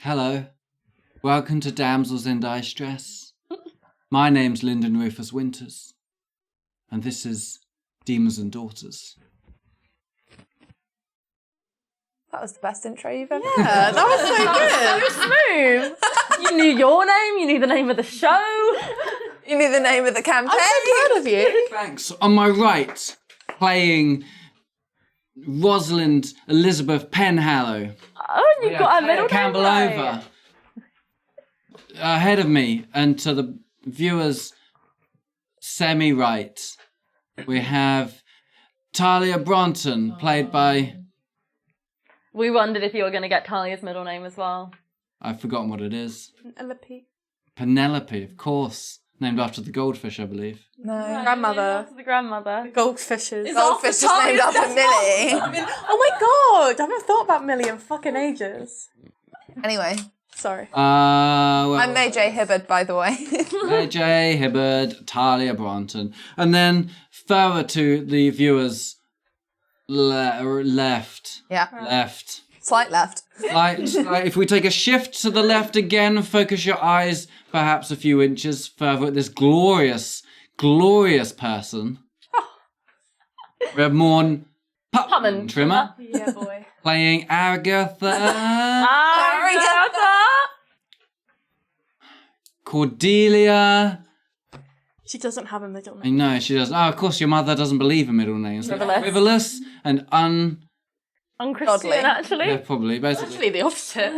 Hello. Welcome to Damsels in Dicestress. My name's Lyndon Rufus Winters. And this is Demons and Daughters. That was the best intro you've ever Yeah, that was so good. So smooth. You knew your name, you knew the name of the show. You knew the name of the campaign. I'm so proud of you. Thanks. On my right, playing Rosalind Elizabeth Penhallow. Oh, and you've got a middle Campbell name over. right. Ahead of me, and to the viewers' semi-right, we have Talia Bronton, played by... We wondered if you were going to get Talia's middle name as well. I've forgotten what it is. Penelope. Penelope, of course. Named after the goldfish, I believe. No. Grandmother. The grandmother. Goldfishes. Goldfish is named after Millie. Oh my god, I haven't thought about Millie in fucking ages. Anyway, Sorry. I'm Maijai Hibbard, by the way. Maijai, Hibbard, Talia Bronton. And then further to the viewers' left. Yeah. Left. Slight left. Like, if we take a shift to the left again, focus your eyes perhaps a few inches further at this glorious, glorious person. We have Morne Putman Trimmer Yeah, boy. playing Agatha. Agatha. Cordelia. She doesn't have a middle I name. know, she does. Oh, of course, your mother doesn't believe in middle names. Frivolous. Frivolous and Unchristian, Godly. actually. Yeah, probably, basically. Actually, the opposite.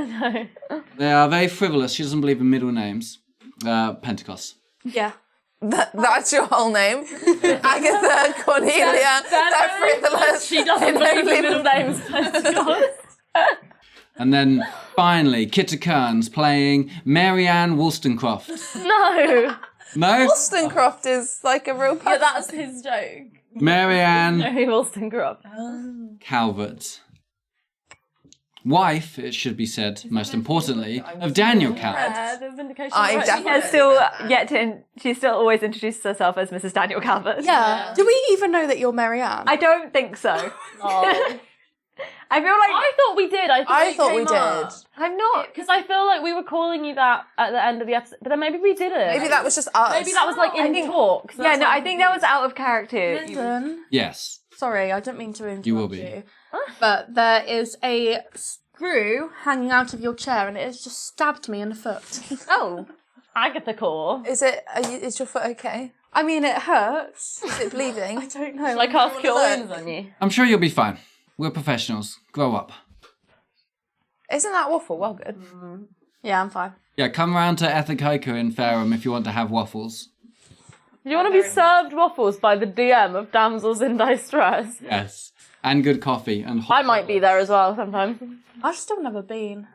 No. They are very frivolous. She doesn't believe in middle names. Pentecost. Yeah. That's your whole name. Agatha, Cordelia, they're frivolous. She doesn't believe in middle names. And then, finally, Kitta Kearns playing Marianne Wollstonecroft. No. No? Wollstonecroft is like a real person. Yeah, that's his joke. Marianne Mary Wollstonecraft. Calvert. Wife, it should be said, most importantly, of Daniel Calvert. The vindication. I right. definitely- She still always introduces herself as Mrs. Daniel Calvert. Yeah. Do we even know that you're Marianne? I don't think so. Oh. I feel like I thought we did. I thought we did. I'm not. Because I feel like we were calling you that at the end of the episode, but then maybe we didn't. Maybe that was just us. Maybe that was like in talk. Yeah, no, I think that was out of character. Lyndon. Yes. Sorry, I don't mean to interrupt You will be. But there is a screw hanging out of your chair and it has just stabbed me in the foot. Oh, Agatha Core. Is your foot okay? I mean, it hurts. Is it bleeding? I don't know. Like cast cure look. wounds on you. I'm sure you'll be fine. We're professionals. Grow up. Isn't that waffle? Well, good. Yeah, I'm fine. Yeah, come round to Ethic Haiku in Fairham if you want to have waffles. Do you want to be served waffles by the DM of Damsels in Dicestress? Yes. And good coffee. And hot I might be there as well sometimes. I've still never been.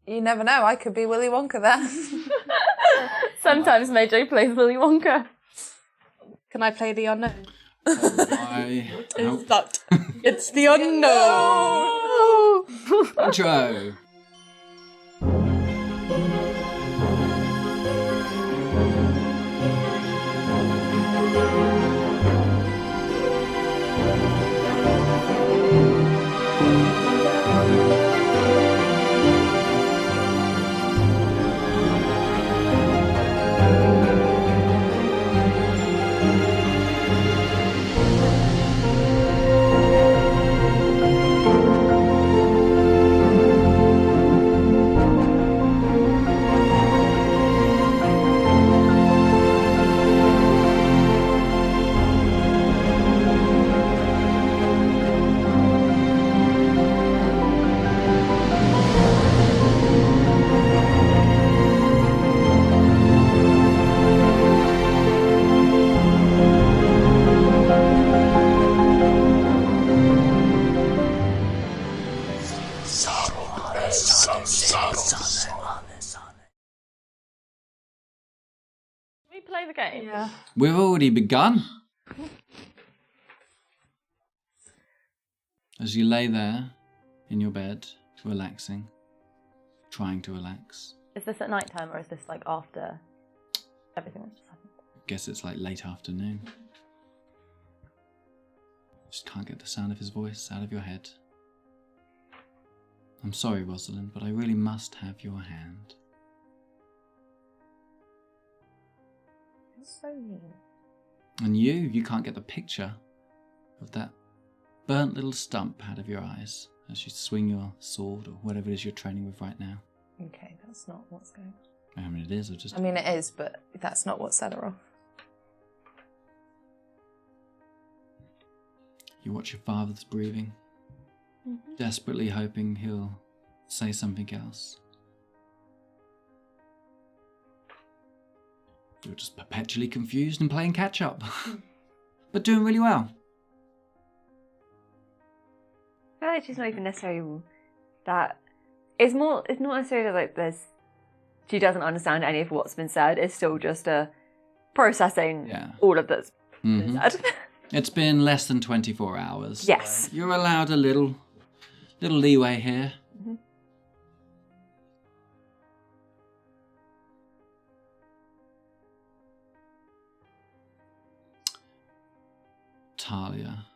You never know. I could be Willy Wonka there. Sometimes Maijai plays Willy Wonka. Can I play the unknown? Nope. That it's the unknown. Intro. Can we play the game? Yeah. We've already begun. As you lay there in your bed, relaxing, trying to relax. Is this at night time or is this like after everything that's just happened? I guess it's like late afternoon. Just can't get the sound of his voice out of your head. I'm sorry, Rosalind, but I really must have your hand. That's so mean. And you can't get the picture of that burnt little stump out of your eyes as you swing your sword or whatever it is you're training with right now. Okay, that's not what's going on. I mean, it is, or just... I mean, it is, but that's not what set her off. You watch your father's breathing, desperately hoping he'll say something else. You're just perpetually confused and playing catch-up. But doing really well. I feel like she's not even necessarily that. It's not necessarily like she doesn't understand any of what's been said. It's still just a processing all of that's been said. It's been less than 24 hours. Yes. You're allowed a little leeway here. Talia,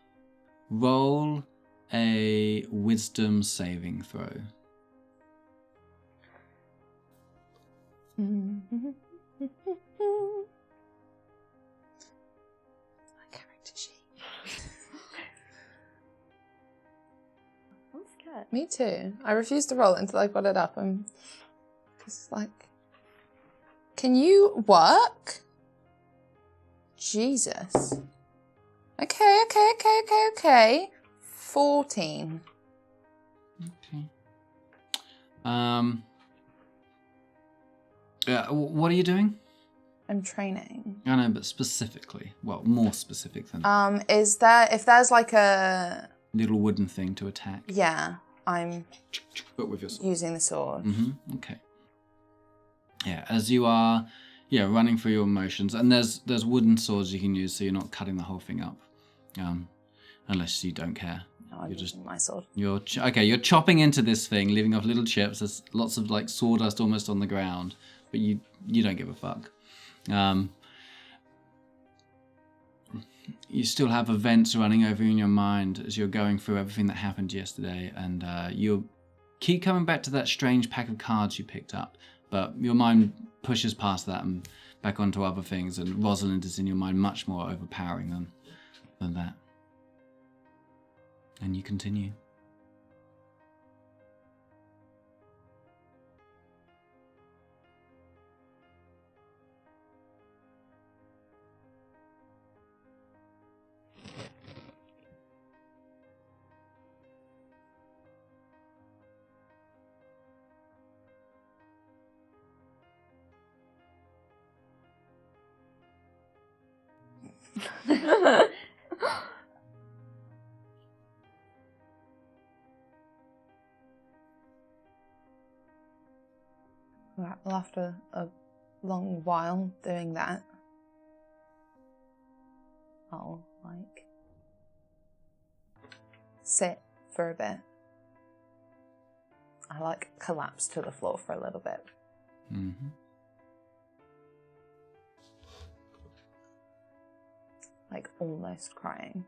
roll a wisdom saving throw. My character sheet. I'm scared. Me too. I refuse to roll it until I've got it up. I'm just like, can you work? Jesus. Okay. 14. Okay. What are you doing? I'm training. I know, but specifically. Well, more specific than Is there, if there's like a, little wooden thing to attack. yeah, I'm But with your sword. using the sword. Okay. Yeah, as you are, running through your motions, and there's wooden swords you can use, so you're not cutting the whole thing up, unless you don't care. No, I'm You're just using my sword. you're chopping into this thing, leaving off little chips. There's lots of like sawdust almost on the ground, but you don't give a fuck. You still have events running over in your mind as you're going through everything that happened yesterday, and you keep coming back to that strange pack of cards you picked up, but your mind pushes past that and back onto other things, and Rosalind is in your mind much more overpowering than that. And you continue. Right, well, after a long while doing that, I'll, like, sit for a bit. I, like, collapse to the floor for a little bit. Mm-hmm. Like, almost crying.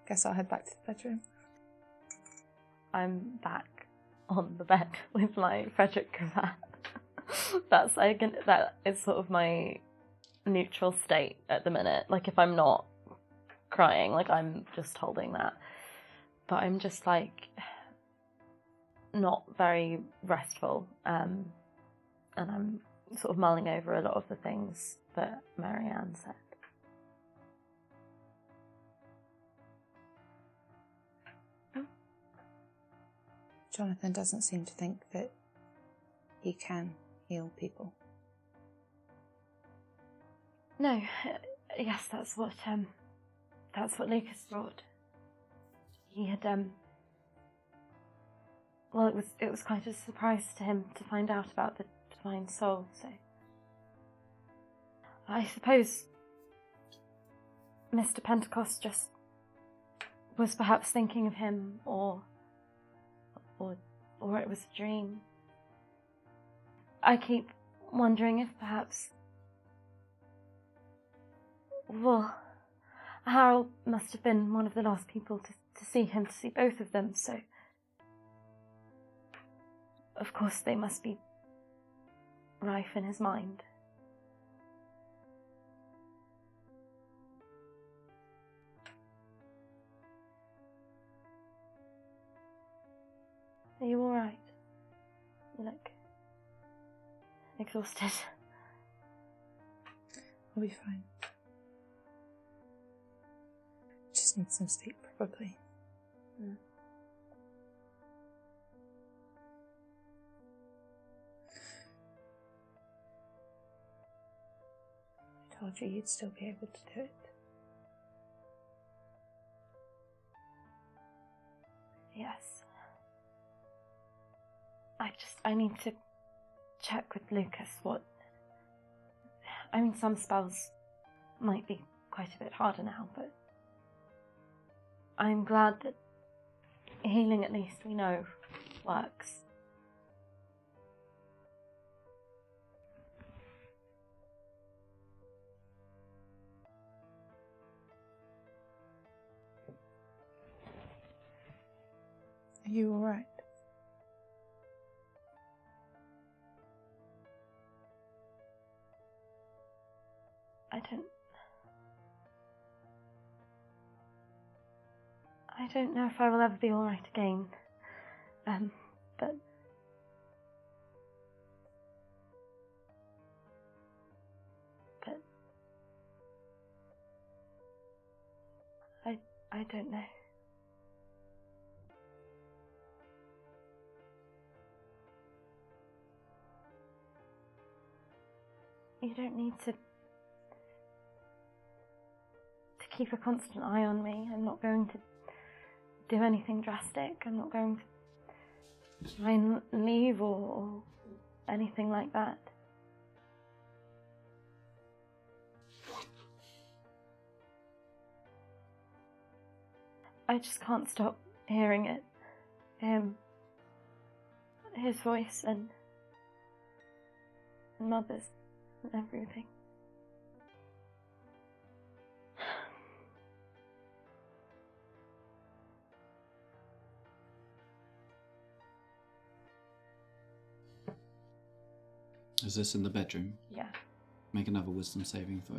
Guess I'll head back to the bedroom. I'm back on the bed with my Frederick cravat. That is sort of my neutral state at the minute. Like, if I'm not crying, like, I'm just holding that. But I'm just, like, not very restful. And I'm sort of mulling over a lot of the things that Marianne said. Jonathan doesn't seem to think that he can heal people. No, yes, that's what Lucas thought. He had, well, it was quite a surprise to him to find out about the divine soul, so I suppose Mr. Pentecost just was perhaps thinking of him, or it was a dream. I keep wondering if perhaps, well, Harold must have been one of the last people to see him, to see both of them, so of course they must be rife in his mind. Are you alright? You look exhausted. I'll be fine. Just need some sleep, probably. Mm. I told you you'd still be able to do it. Yes. I need to check with Lucas what... I mean, some spells might be quite a bit harder now, but I'm glad that healing, at least we know, works. Are you alright? I don't know if I will ever be alright again. But I don't know. You don't need to keep a constant eye on me. I'm not going to do anything drastic. I'm not going to try and leave or anything like that. I just can't stop hearing it. His voice and Mother's and everything. Is this in the bedroom? Yeah. Make another wisdom saving throw.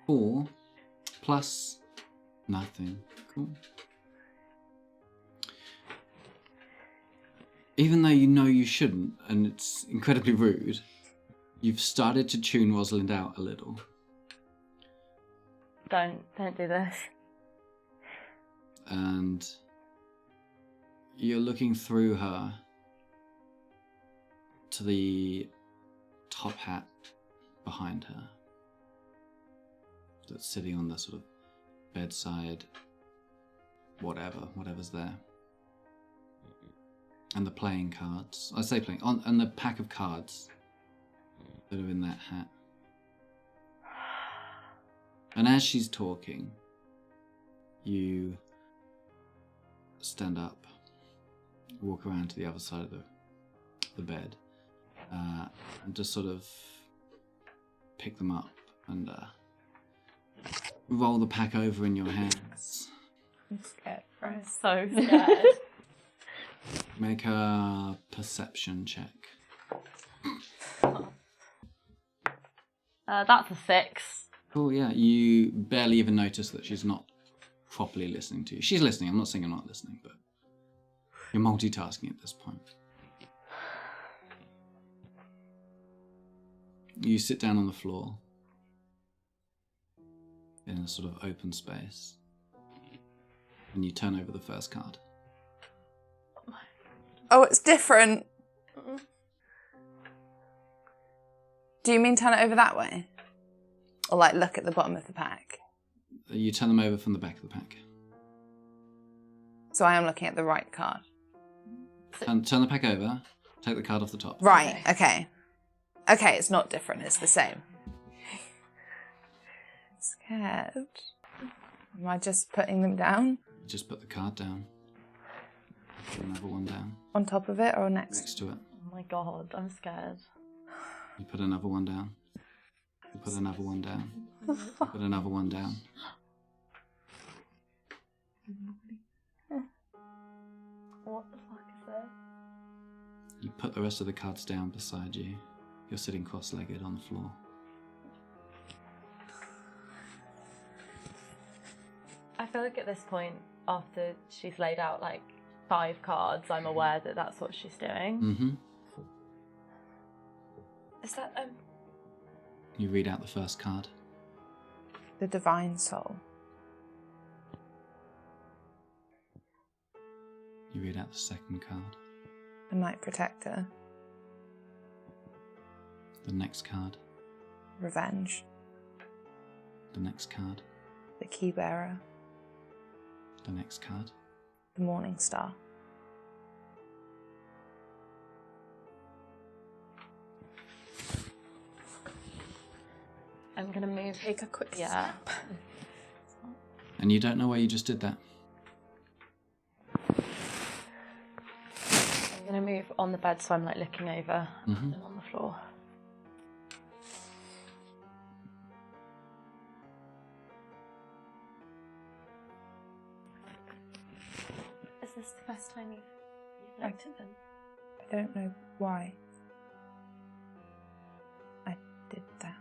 4 plus nothing. Cool. Even though you know you shouldn't, and it's incredibly rude, you've started to tune Rosalind out a little. Don't do this. And you're looking through her to the top hat behind her that's sitting on the sort of bedside, whatever's there. And the playing cards. I say playing, and the pack of cards that are in that hat. And as she's talking, you stand up, walk around to the other side of the bed, and just sort of pick them up and roll the pack over in your hands. I'm scared. I'm so scared. Make a perception check. That's a 6. Cool, yeah. You barely even notice that she's not properly listening to you. She's listening. I'm not saying you're not listening, but you're multitasking at this point. You sit down on the floor in a sort of open space, and you turn over the first card. Oh, it's different. Do you mean turn it over that way? Or like look at the bottom of the pack? You turn them over from the back of the pack. So I am looking at the right card. Turn the pack over, take the card off the top. Right, okay. Okay, it's not different, it's the same. Scared. Am I just putting them down? You just put the card down. Put another one down. On top of it or Next to it. Oh my god, I'm scared. You put another one down. You put another one down. You put another one down. put the rest of the cards down beside you. You're sitting cross-legged on the floor. I feel like at this point, after she's laid out like 5 cards, I'm aware that that's what she's doing. Mm-hmm. Is that You read out the first card. The Divine Soul. You read out the second card. The Night Protector. The next card. Revenge. The next card. The Keybearer. The next card. The Morning Star. I'm gonna move. take a quick Yeah. step? And you don't know why you just did that. I'm gonna move on the bed, so I'm like looking over Mhm. them on the floor. Is this the first time you've looked at them? I don't know why I did that.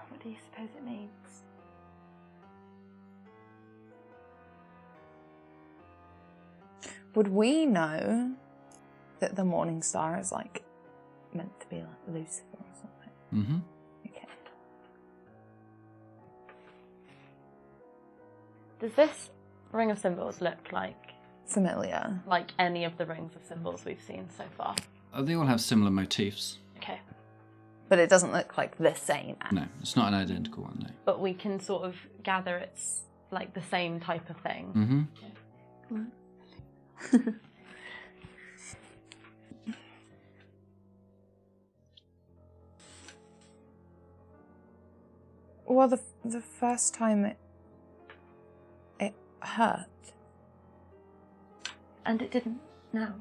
What do you suppose it means? Would we know that the Morning Star is like meant to be like Lucifer or something? Mm-hmm. Okay. Does this ring of symbols look Familiar. like any of the rings of symbols we've seen so far? They all have similar motifs. Okay. But it doesn't look like the same. No, it's not an identical one, no. But we can sort of gather it's like the same type of thing. Mm-hmm. Well, the first time it hurt. And it didn't now.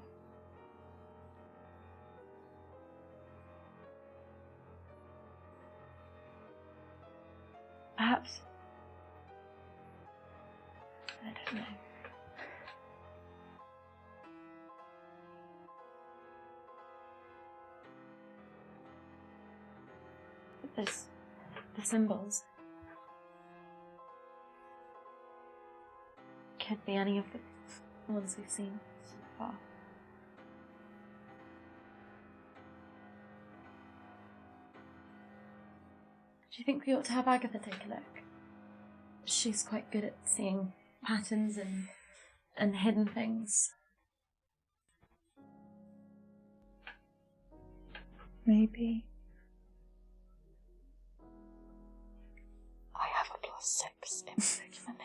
Perhaps. I don't know. But there's the symbols. Could be any of the ones we've seen so far. Do you think we ought to have Agatha take a look? She's quite good at seeing patterns and hidden things. Maybe. I have a +6 in religion and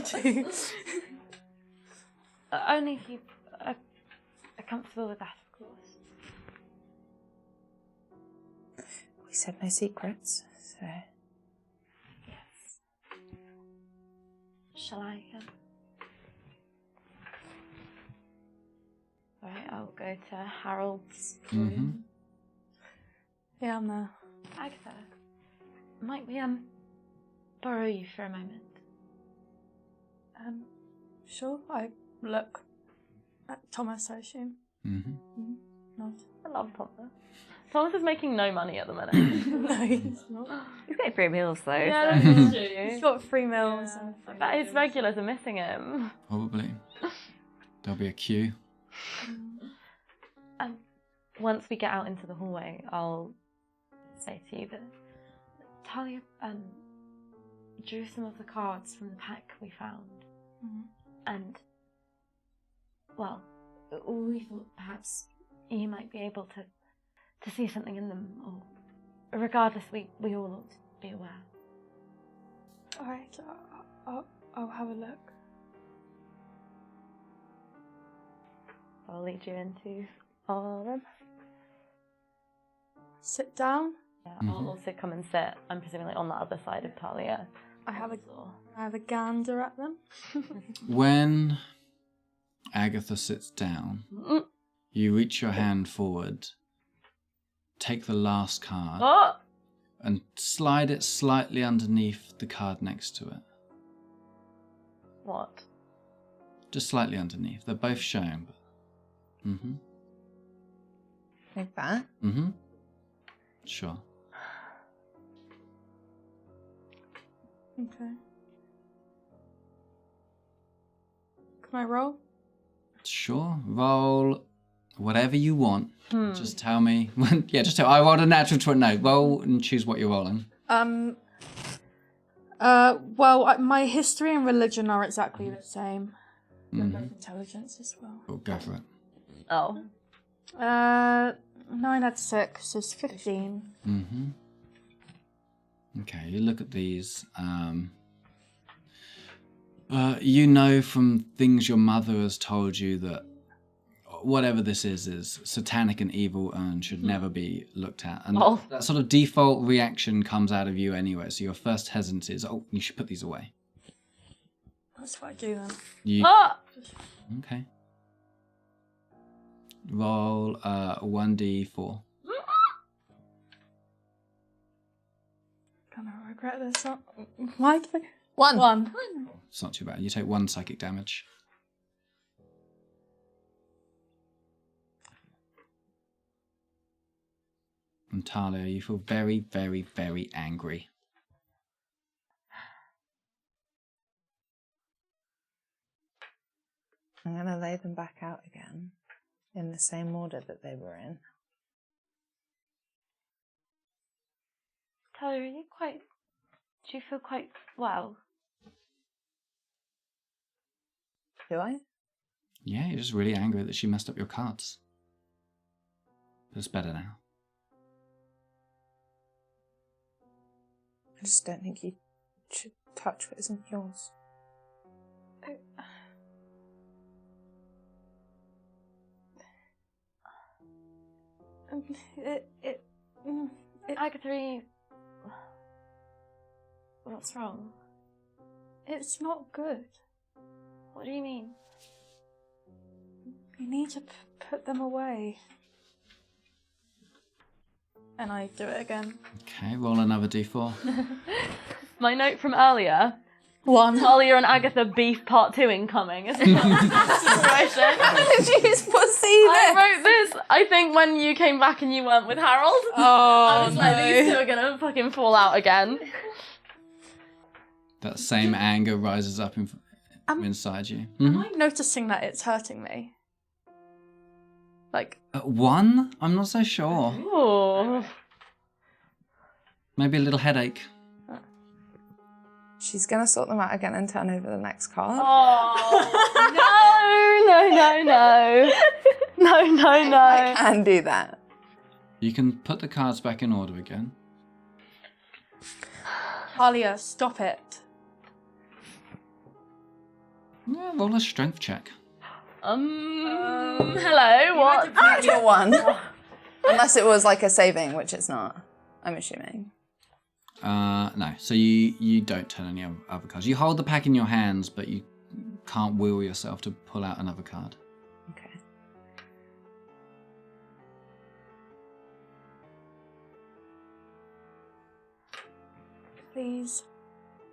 history. Only if you are comfortable with that, of course. We said no secrets, so. Yes. Shall I? Alright, I'll go to Harold's room. Mm-hmm. Yeah, I'm there. Agatha, might we borrow you for a moment? Sure. I look at Thomas, I assume. Mm-hmm. Nod. I love Thomas. Thomas is making no money at the minute. No, he's not. He's getting free meals though. Yeah, so. that's true. He's got 3 meals. Yeah. And But his regulars are missing him. Probably. There'll be a queue. And once we get out into the hallway, I'll say to you that Talia drew some of the cards from the pack we found. Mhm. And, well, we thought perhaps you might be able to see something in them, or regardless, we all ought to be aware. Alright, I'll have a look. I'll lead you into our room. Sit down. Yeah, Mhm. I'll also come and sit, I'm presumably on the other side of Talia. I have a gander at them. When Agatha sits down, Mm. you reach your hand forward take the last card What? and slide it slightly underneath the card next to it. What? Just slightly underneath. They're both showing. Mm-hmm. Like that? Mm-hmm. Sure. Okay. Can I roll? Sure. Roll whatever you want. Just tell me. Yeah, just tell. I rolled a natural 20. No, roll and choose what you're rolling. Well, my history and religion are exactly the same. Intelligence as well. Oh, go for it. Oh. 9 out of 6 is 15. Mm-hmm. Okay, you look at these. You know from things your mother has told you that whatever this is satanic and evil and should never be looked at. And that sort of default reaction comes out of you anyway. So your first hesitancy is, you should put these away. That's what I do then. Okay. Roll 1d4. Gonna regret this. Why did I... 1. 1. It's not too bad. You take 1 psychic damage. And Talia, you feel very, very, very angry. I'm going to lay them back out again in the same order that they were in. Talia, do you feel quite well? Do I? Yeah, you're just really angry that she messed up your cards. But it's better now. I just don't think you should touch what isn't yours. Agatha, what's wrong? It's not good. What do you mean? You need to put them away. And I do it again. Okay, roll another d4. My note from earlier. 1. Talia and Agatha beef part 2 incoming. Is that situation? Did you foresee I this? wrote this, I think, when you came back and you weren't with Harold. I was like, these two are gonna fucking fall out again. That same anger rises up inside you. Am I noticing that it's hurting me? Like... 1? I'm not so sure. Ooh. Maybe a little headache. She's going to sort them out again and turn over the next card. Oh, no. I can do that. You can put the cards back in order again. Talia, stop it. Yeah, roll a strength check. Hello, what? Natural 1. Unless it was like a saving, which it's not, I'm assuming. No. So you don't turn any other cards. You hold the pack in your hands, but you can't will yourself to pull out another card. Okay. Please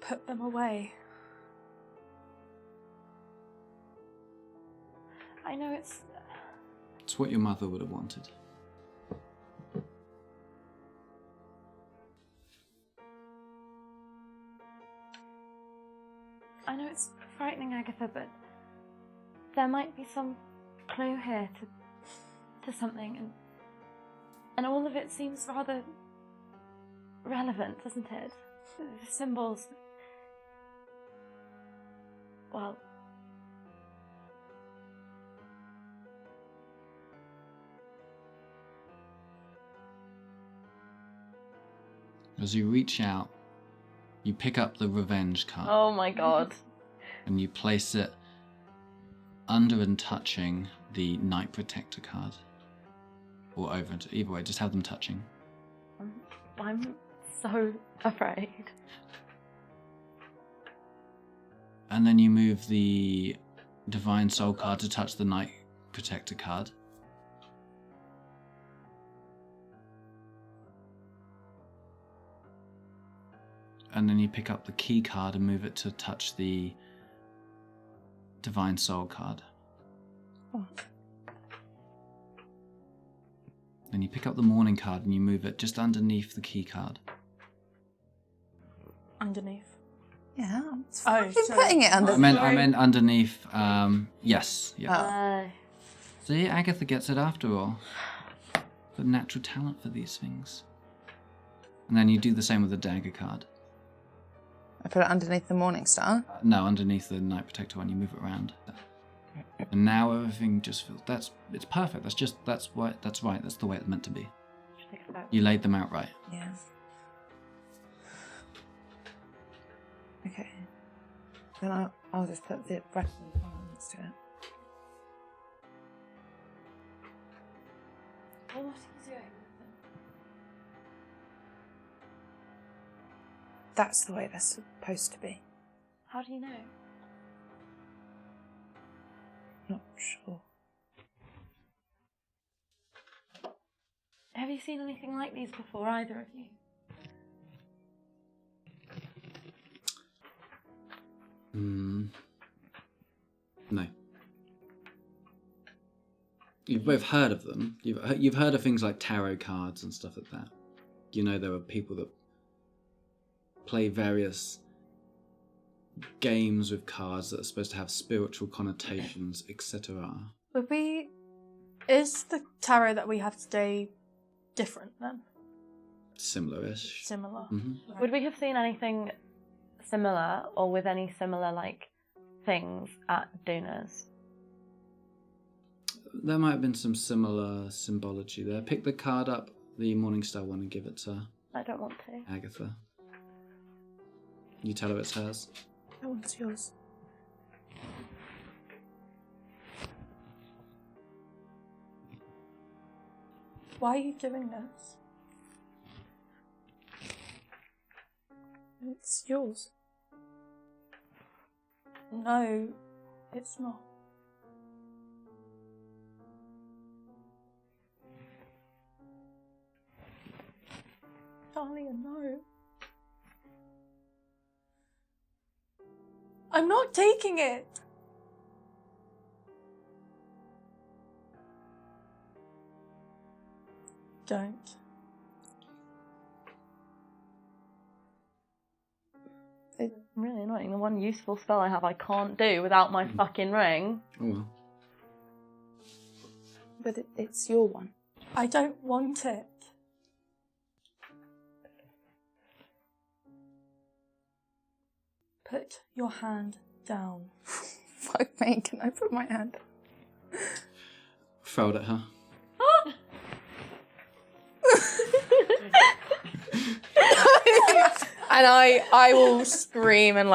put them away. I know it's what your mother would have wanted. I know it's frightening, Agatha, but there might be some clue here to something, and all of it seems rather relevant, doesn't it? The symbols. Well, as you reach out, you pick up the revenge card. oh my god. And you place it under and touching the Night Protector card. Or over, either way, just have them touching. I'm so afraid. And then you move the Divine Soul card to touch the Night Protector card. And then you pick up the key card and move it to touch the Divine Soul card. Oh. Then you pick up the Morning card and you move it just underneath the key card. Underneath. Yeah. It's Oh, fucking so- putting it under. I meant underneath. Yes. Yeah. Oh. See, Agatha gets it after all. Got natural talent for these things. And then you do the same with the dagger card. I put it underneath the Morning Star. No, underneath the Night Protector one, you move it around. And now everything just feels it's perfect. That's right. That's the way it's meant to be. You laid them out right. Yeah. Okay. Then I'll just put the rest of the column next to it. What are you doing? That's the way they're supposed to be. How do you know? Not sure. Have you seen anything like these before, either of you? No. You've both heard of them. You've heard of things like tarot cards and stuff like that. You know there are people that play various games with cards that are supposed to have spiritual connotations, etc. Is the tarot that we have today different then? Similar-ish. Similar. Mm-hmm. Would we have seen anything similar or with any similar things at Duna's? There might have been some similar symbology there. Pick the card up, the Morningstar one, and give it to I don't want to. Agatha. You tell her it's hers. That one's yours. Why are you doing this? It's yours. No, it's not. Talia, no. I'm not taking it. Don't. It's really annoying. The one useful spell I have I can't do without my fucking ring. Oh well. But it's your one. I don't want it. Put your hand down. Fuck me, can I put my hand? Throw it at her. And I will scream and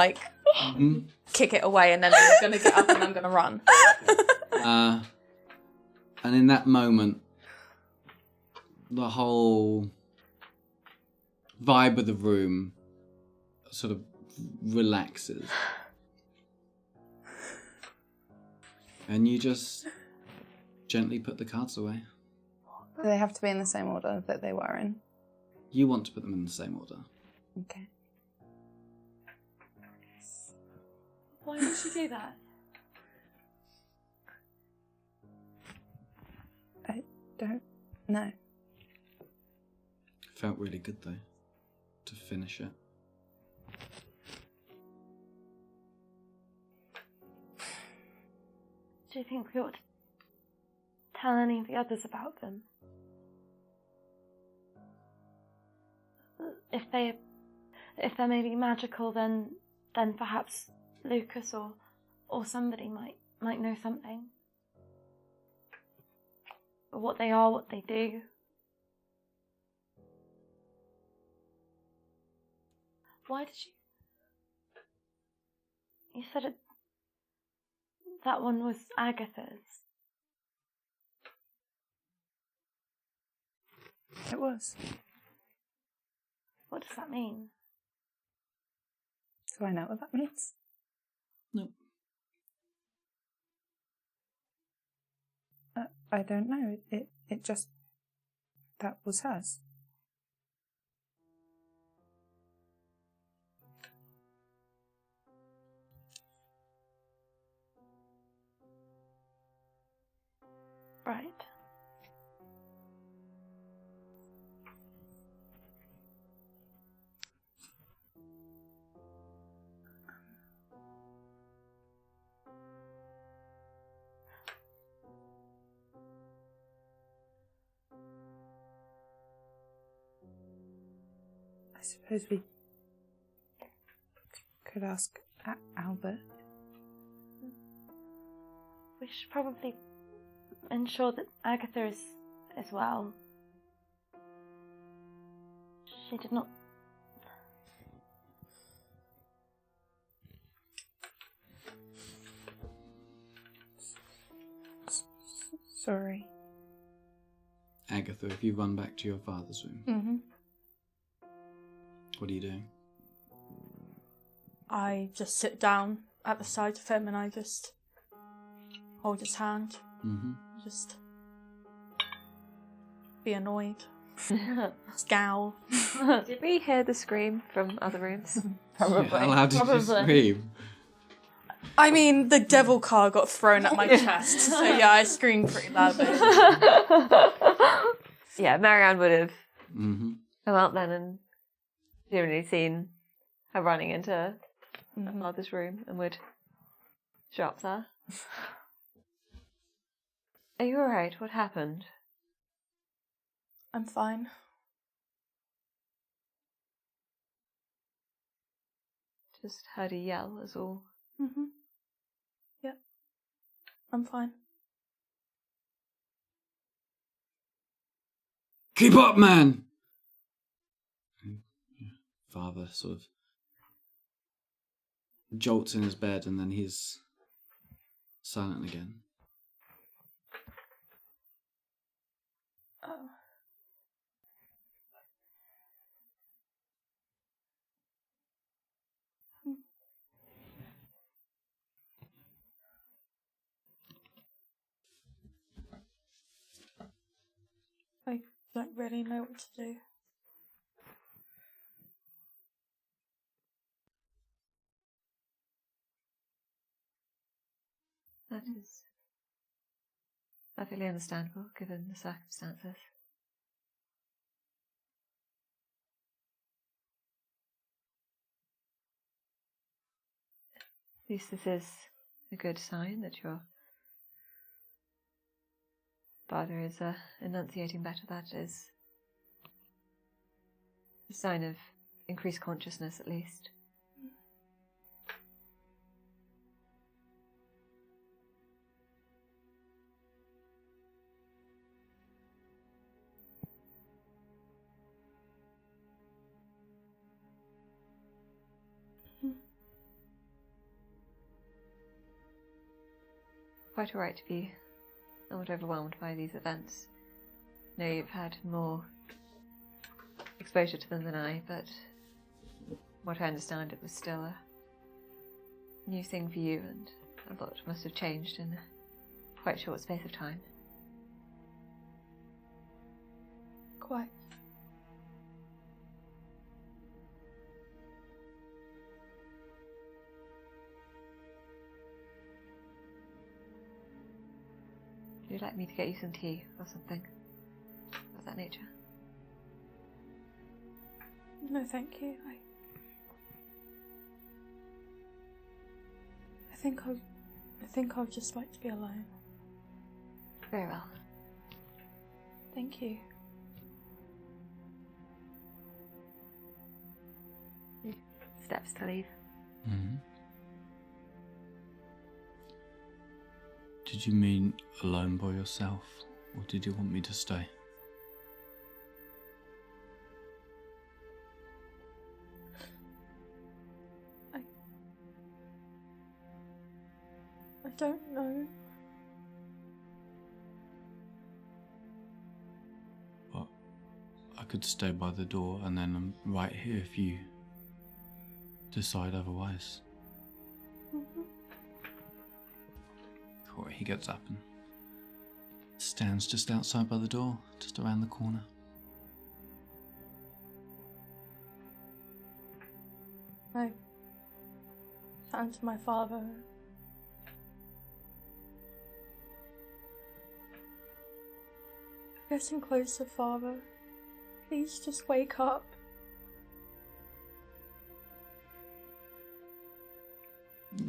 kick it away, and then I'm gonna get up and I'm gonna run. And in that moment, the whole vibe of the room sort of relaxes. And you just gently put the cards away. Do they have to be in the same order that they were in? You want to put them in the same order. Okay. Why did she do that? I don't know. Felt really good though, to finish it. Do you think we ought to tell any of the others about them? If they're maybe magical, then perhaps Lucas or somebody might know something. But what they are, what they do. Why did you? You said it. That one was Agatha's. It was. What does that mean? Do I know what that means? No. I don't know. It just... That was hers. suppose we could ask Albert. We should probably ensure that Agatha is as well. She did not. Sorry. Agatha, if you run back to your father's room, Mm-hmm. what are you doing? I just sit down at the side of him and I just hold his hand. Mm-hmm. Just be annoyed. Scowl. Did we hear the scream from other rooms? Probably. How loud did you scream? I mean, the devil card got thrown at my chest, so yeah, I screamed pretty loudly. Yeah, Marianne would have Mm-hmm. come out then and presumably seen her running into her mother's room and would show up there. Are you alright? What happened? I'm fine. Just heard a yell is all. Mm-hmm. Yep. I'm fine. Keep up, man! Father sort of jolts in his bed and then he's silent again. Oh. I don't really know what to do. That is perfectly understandable given the circumstances. At least this is a good sign that your father is enunciating better. That is a sign of increased consciousness, at least. Quite alright to be somewhat overwhelmed by these events. I know you've had more exposure to them than I, but from what I understand, it was still a new thing for you, and a lot must have changed in a quite short space of time. Quite. Would you like me to get you some tea or something of that nature? No, thank you. I think I'd just like to be alone. Very well. Thank you. He steps to leave. Mm-hmm. Did you mean alone by yourself, or did you want me to stay? I don't know. But I could stay by the door and then I'm right here if you decide otherwise. Mm-hmm. Corey, he gets up and stands just outside by the door, just around the corner. I turn to my father. Getting closer, Father. Please just wake up.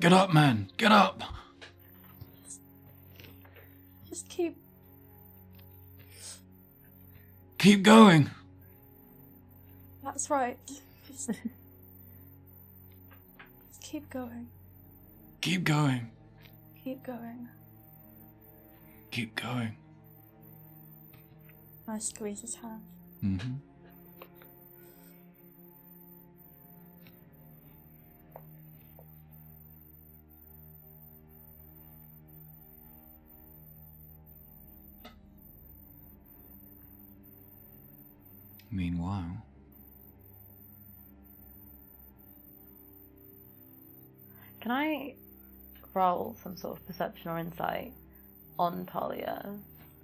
Get up, man! Get up! Just keep Keep going! That's right. Just keep going. Keep going. Keep going. Keep going. I squeeze his hand. Mm-hmm. Meanwhile, can I roll some sort of perception or insight on Talia?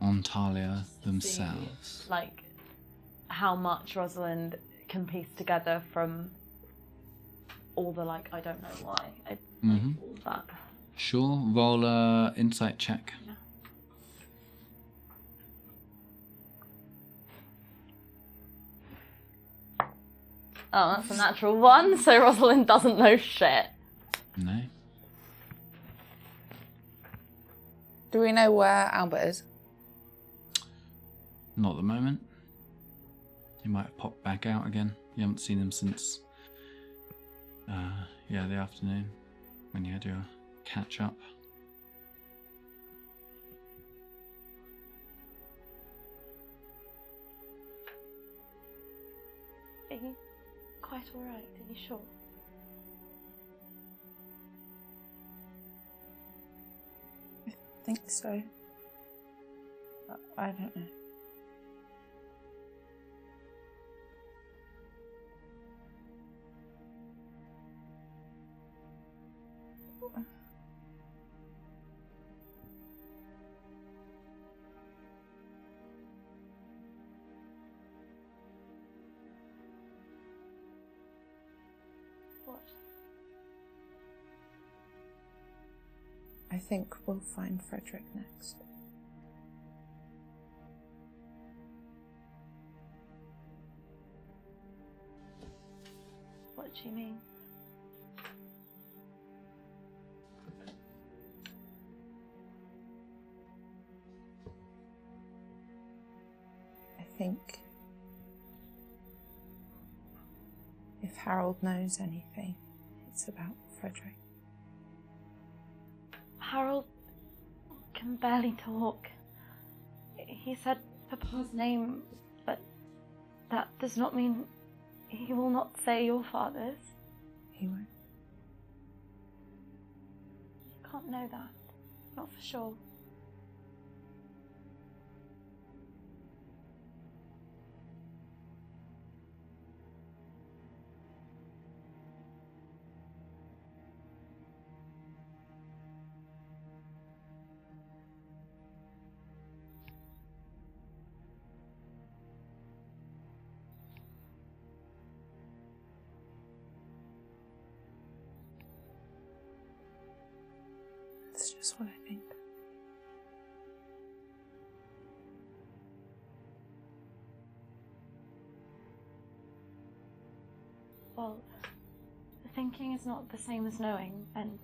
on Talia themselves. See, like, how much Rosalind can piece together from all the, like, I don't know why. Like, all of that. Sure, roll a insight check. Yeah. Oh, that's a natural one, so Rosalind doesn't know shit. No. Do we know where Albert is? Not at the moment. He might have popped back out again. You haven't seen him since, the afternoon when you had your catch up. Are you quite alright? Are you sure? I think so. I don't know. What? I think we'll find Frederick next. What do you mean? I think if Harold knows anything, it's about Frederick. Harold can barely talk. He said Papa's name, but that does not mean he will not say your father's. He won't. You can't know that. Not for sure. That's just what I think. Well, thinking is not the same as knowing, and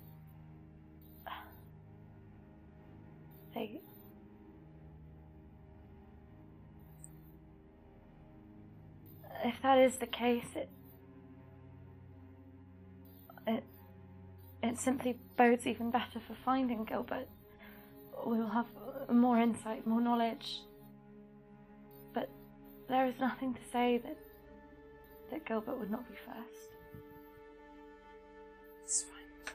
if that is the case, it simply bodes even better for finding Gilbert. We will have more insight, more knowledge. But there is nothing to say that Gilbert would not be first. It's fine.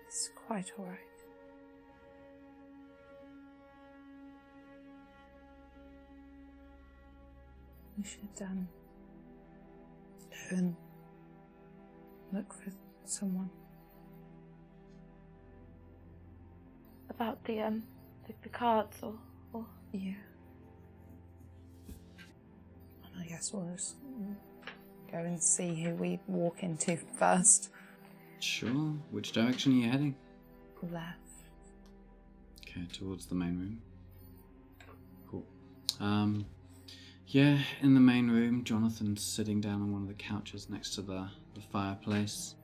It's quite alright. We should go and look for someone. About the cards or Yeah. And I guess we'll just go and see who we walk into first. Sure. Which direction are you heading? Left. Okay, towards the main room. Cool. Yeah, in the main room, Jonathan's sitting down on one of the couches next to the fireplace.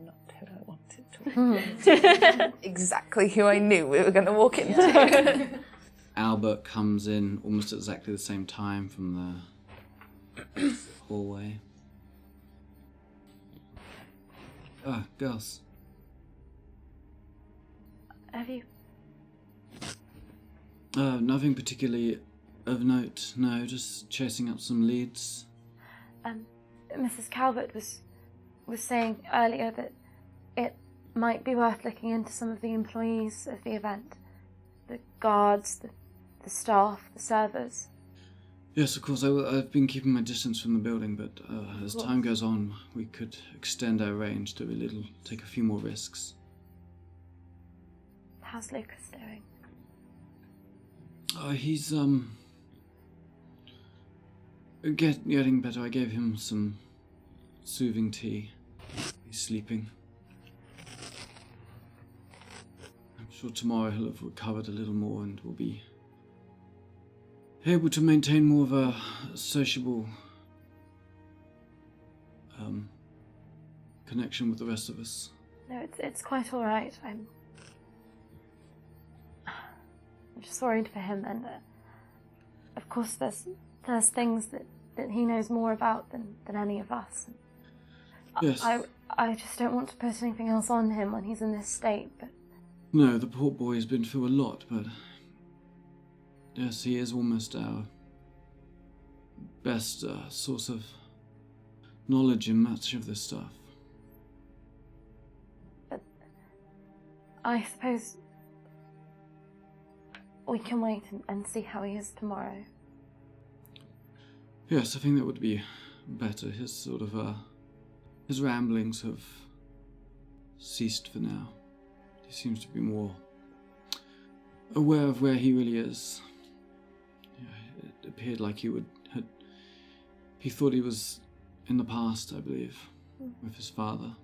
Not who I wanted to. Exactly who I knew we were going to walk into. Albert comes in almost at exactly the same time from Hallway. Ah, girls. Have you? Nothing particularly of note. No, just chasing up some leads. Mrs. Calvert was saying earlier that it might be worth looking into some of the employees of the event. The guards, the staff, the servers. Yes, of course, I've been keeping my distance from the building, but as time goes on, we could extend our range to a little, take a few more risks. How's Lucas doing? He's, getting better. I gave him some soothing tea. He's sleeping. I'm sure tomorrow he'll have recovered a little more and will be able to maintain more of a sociable connection with the rest of us. No, it's quite all right. I'm just worried for him, and of course there's things that he knows more about than any of us. Yes. I just don't want to put anything else on him when he's in this state, but... No, the poor boy has been through a lot, but... Yes, he is almost our best source of knowledge in much of this stuff. But I suppose we can wait and see how he is tomorrow. Yes, I think that would be better. His his ramblings have ceased for now. He seems to be more aware of where he really is. Yeah, it appeared like he thought he was in the past, I believe, with his father.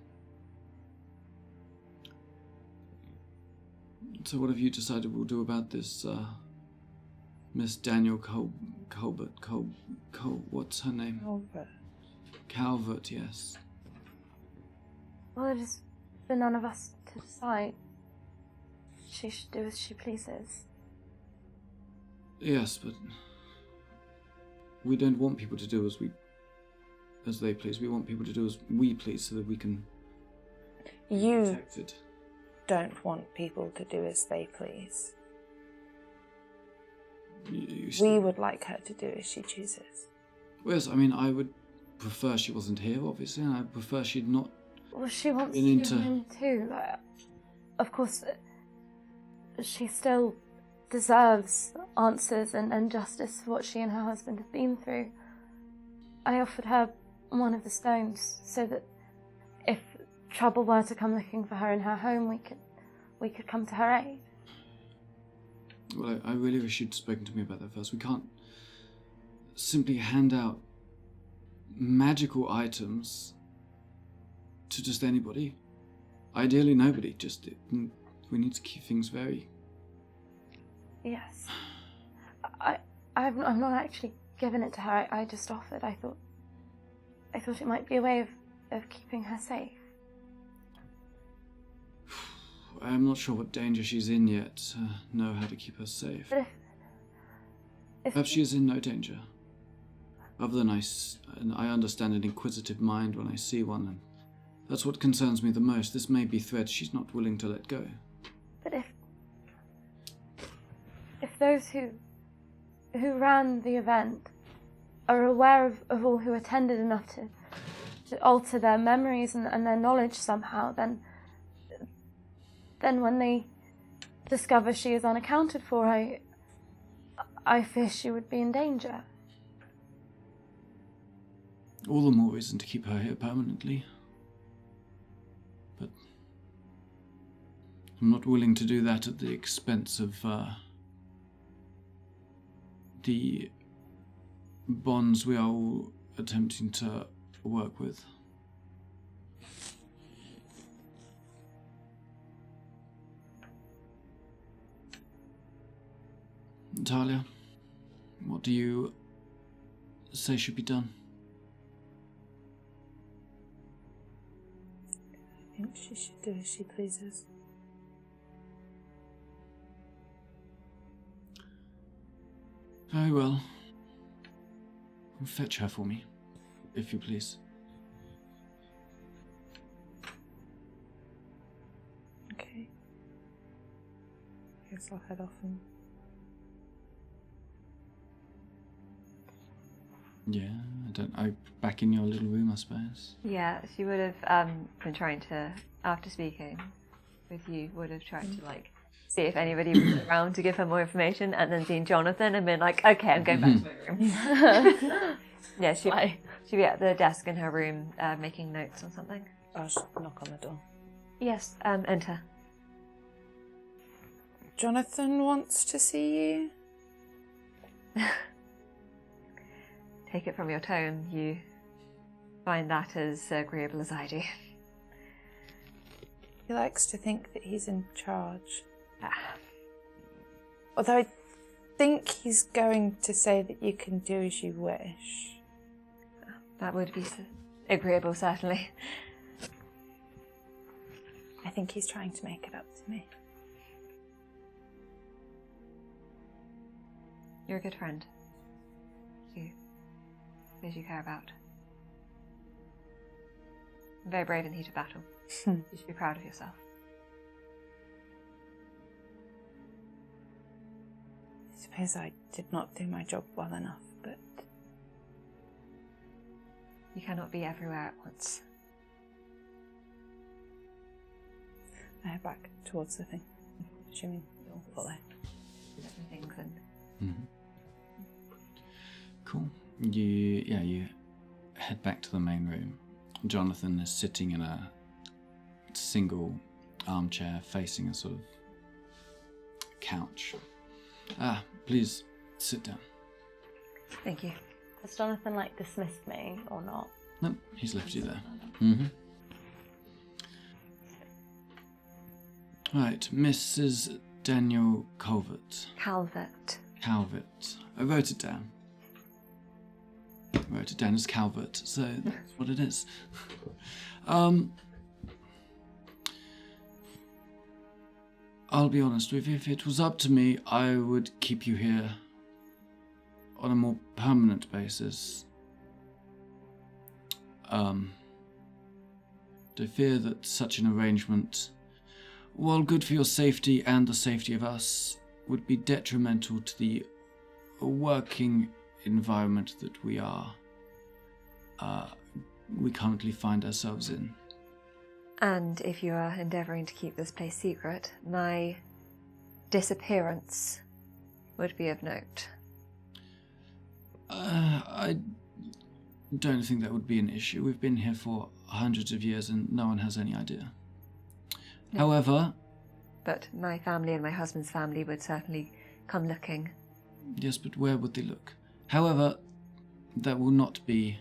So what have you decided we'll do about this, Miss Daniel Colbert, what's her name? Calvert, yes. Well, it is for none of us to decide. She should do as she pleases. Yes, but we don't want people to do as they please. We want people to do as we please so that we can protect it. Don't want people to do as they please. We would like her to do as she chooses. Yes, I mean, I would prefer she wasn't here, obviously, and I prefer she'd not. Well, she wants to into him too. Of course, she still deserves answers and justice for what she and her husband have been through. I offered her one of the stones so that if trouble were to come looking for her in her home, we could come to her aid. Well, I really wish you'd spoken to me about that first. We can't simply hand out magical items to just anybody. Ideally, nobody. We need to keep things very... Yes. I've not actually given it to her. I just offered. I thought it might be a way of keeping her safe. I'm not sure what danger she's in yet to know how to keep her safe. But if perhaps she is in no danger. Other than I understand an inquisitive mind when I see one, and that's what concerns me the most. This may be threads she's not willing to let go. But if those who ran the event are aware of all who attended enough to alter their memories and their knowledge somehow, then when they discover she is unaccounted for, I fear she would be in danger. All the more reason to keep her here permanently. But I'm not willing to do that at the expense of the bonds we are all attempting to work with. Talia, what do you say should be done? I think she should do as she pleases. Very well. Fetch her for me, if you please. Okay. Guess I'll head off and... Yeah, back in your little room, I suppose. Yeah, she would have been trying to, after speaking with you, would have tried to like see if anybody was around to give her more information, and then seen Jonathan and been like, okay, I'm going back to my room. Yeah, she'd be at the desk in her room making notes or something. I'll just knock on the door. Yes, enter. Jonathan wants to see you. Take it from your tone, you find that as agreeable as I do. He likes to think that he's in charge. Although I think he's going to say that you can do as you wish. That would be agreeable, certainly. I think he's trying to make it up to me. You're a good friend. Those you care about. Very brave in heat of battle. You should be proud of yourself. I suppose I did not do my job well enough, but... You cannot be everywhere at once. I head back towards the thing, assuming you'll follow. Things and... Mm-hmm. Cool. You head back to the main room. Jonathan is sitting in a single armchair facing a sort of couch. Please sit down. Thank you. Has Jonathan dismissed me or not? Nope, he's left you there. Mm-hmm. Right, Mrs. Daniel Calvert. Calvert. I wrote it down. I wrote it down as Calvert, so that's what it is. I'll be honest with you, if it was up to me, I would keep you here on a more permanent basis. I fear that such an arrangement, while good for your safety and the safety of us, would be detrimental to the working environment that we currently find ourselves in. And if you are endeavouring to keep this place secret, my disappearance would be of note. I don't think that would be an issue. We've been here for hundreds of years and no one has any idea. No. However... But my family and my husband's family would certainly come looking. Yes, but where would they look? However, that will not be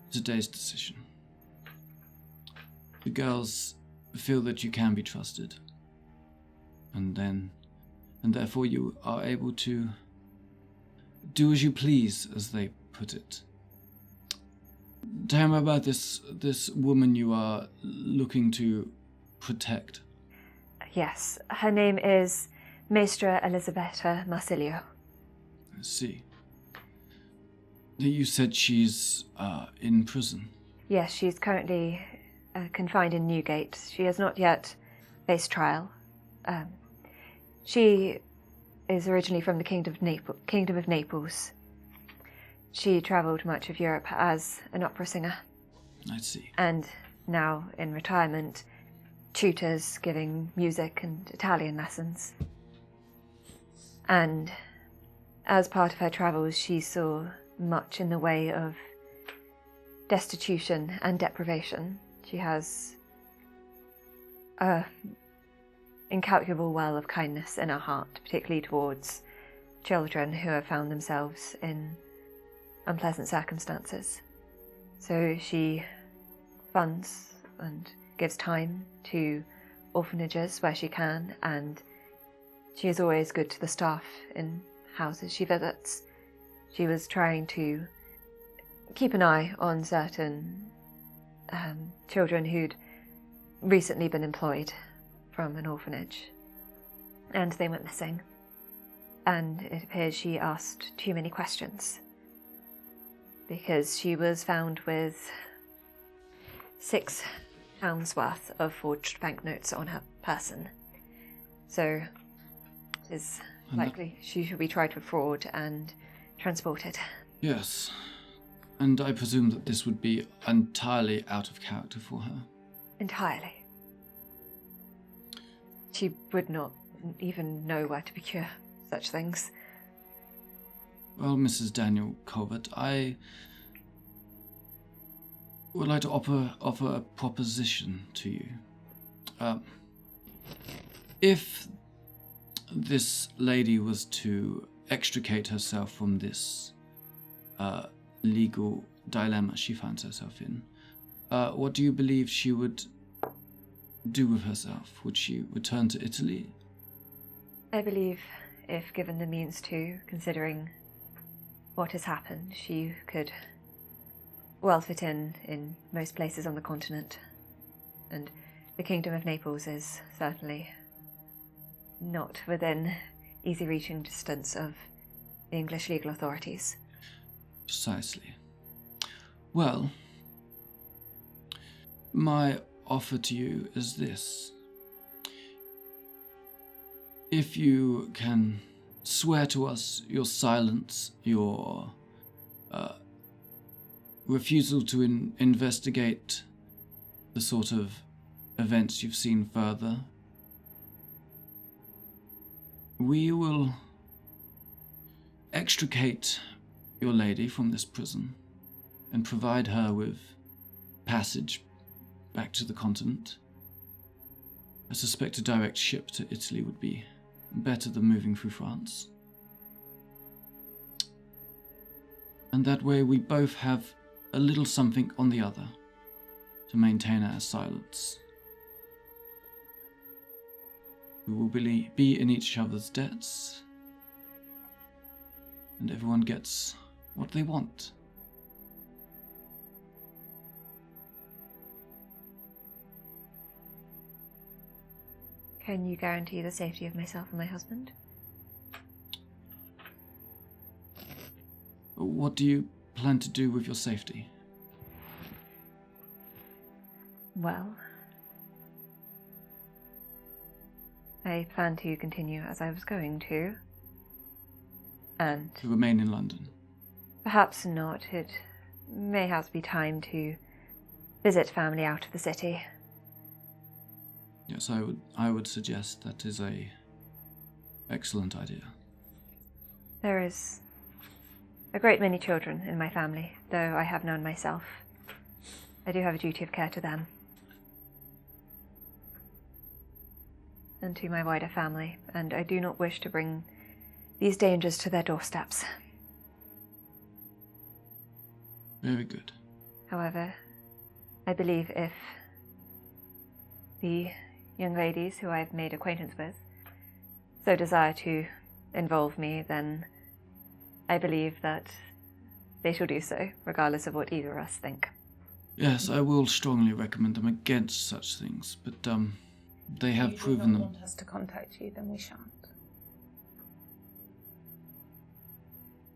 today's decision. The girls feel that you can be trusted. And therefore you are able to do as you please, as they put it. Tell me about this woman you are looking to protect. Yes, her name is Maestra Elisabetta Marsilio. I see. You said she's in prison. Yes, she's currently confined in Newgate. She has not yet faced trial. She is originally from the Kingdom of Naples. She travelled much of Europe as an opera singer. I see. And now, in retirement, tutors giving music and Italian lessons. And as part of her travels, she saw much in the way of destitution and deprivation. She has an incalculable well of kindness in her heart, particularly towards children who have found themselves in unpleasant circumstances. So she funds and gives time to orphanages where she can, and she is always good to the staff in houses she visits. She was trying to keep an eye on certain children who'd recently been employed from an orphanage, and they went missing. and it appears she asked too many questions. Because she was found with £6 worth of forged banknotes on her person. So it is likely she should be tried for fraud and transported. Yes. And I presume that this would be entirely out of character for her. Entirely. She would not even know where to procure such things. Well, Mrs. Daniel Colbert, I would like to offer a proposition to you. If this lady was to extricate herself from this legal dilemma she finds herself in, what do you believe she would do with herself? Would she return to Italy? I believe, if given the means to, considering what has happened, she could well fit in most places on the continent. And the Kingdom of Naples is certainly not within easy reaching distance of the English legal authorities. Precisely. Well, my offer to you is this. If you can swear to us your silence, your refusal to investigate the sort of events you've seen further, we will extricate your lady from this prison and provide her with passage back to the continent. I suspect a direct ship to Italy would be better than moving through France. And that way we both have a little something on the other to maintain our silence. We will be in each other's debts, and everyone gets what they want. Can you guarantee the safety of myself and my husband? What do you plan to do with your safety? Well, I plan to continue as I was going to. And To remain in London? perhaps not. It may have be time to visit family out of the city. Yes, I would suggest that is a excellent idea. There is a great many children in my family, though I have none myself. I do have a duty of care to them. And to my wider family, and I do not wish to bring these dangers to their doorsteps. Very good. However, I believe if the young ladies who I've made acquaintance with so desire to involve me, then I believe that they shall do so, regardless of what either of us think. Yes, I will strongly recommend them against such things, but they have proven them. If you don't want us to contact you, then we shan't.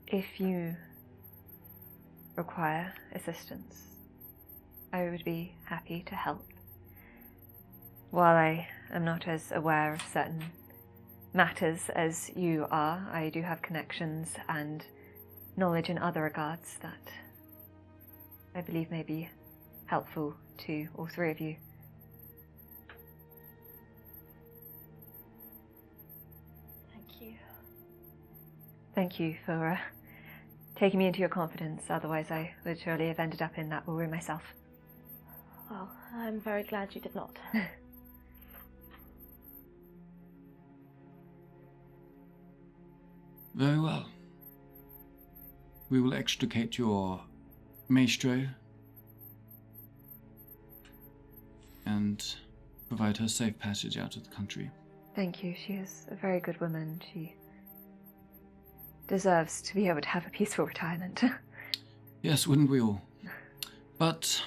If you require assistance, I would be happy to help. While I am not as aware of certain matters as you are, I do have connections and knowledge in other regards that I believe may be helpful to all three of you. Thank you. Thank you for taking me into your confidence, otherwise I would surely have ended up in that room myself. Well, I'm very glad you did not. Very well. We will extricate your maestro and provide her safe passage out of the country. Thank you. She is a very good woman. She deserves to be able to have a peaceful retirement. Yes, wouldn't we all? But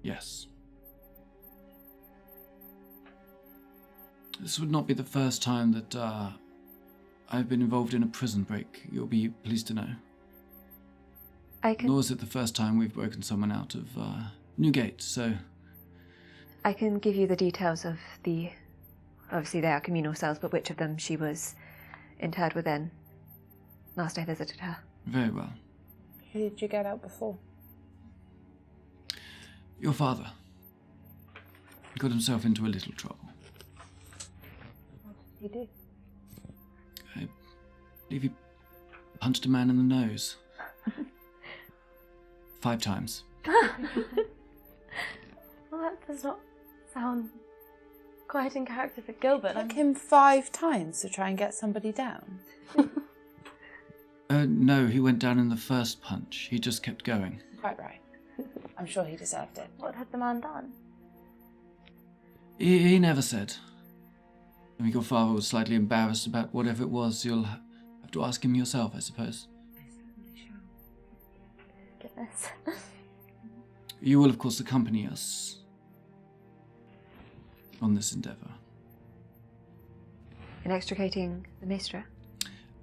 yes. This would not be the first time that I've been involved in a prison break, you'll be pleased to know. Nor is it the first time we've broken someone out of Newgate, so... I can give you the details of the... Obviously they are communal cells, but which of them she was interred within last I visited her. Very well. Who did you get out before? Your father. He got himself into a little trouble. What did he do? I believe he punched a man in the nose. 5 times. Well, that does not sound quite in character for Gilbert. Took him 5 times to try and get somebody down. No, he went down in the first punch. He just kept going. Quite right. I'm sure he deserved it. What had the man done? He never said. I mean, your father was slightly embarrassed about whatever it was. You'll have to ask him yourself, I suppose. Goodness. You will, of course, accompany us on this endeavour. In extricating the Maestra?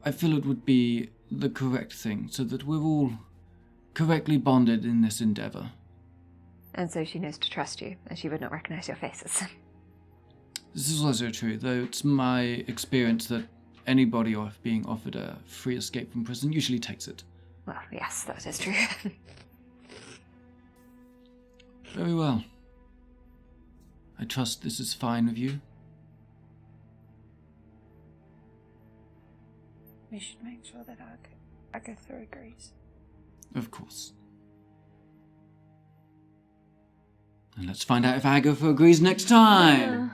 I feel it would be the correct thing, so that we're all correctly bonded in this endeavour. And so she knows to trust you, and she would not recognise your faces. This is also true, though it's my experience that anybody being offered a free escape from prison usually takes it. Well, yes, that is true. Very well. I trust this is fine with you. We should make sure that Agatha agrees. Of course. And let's find out if Agatha agrees next time.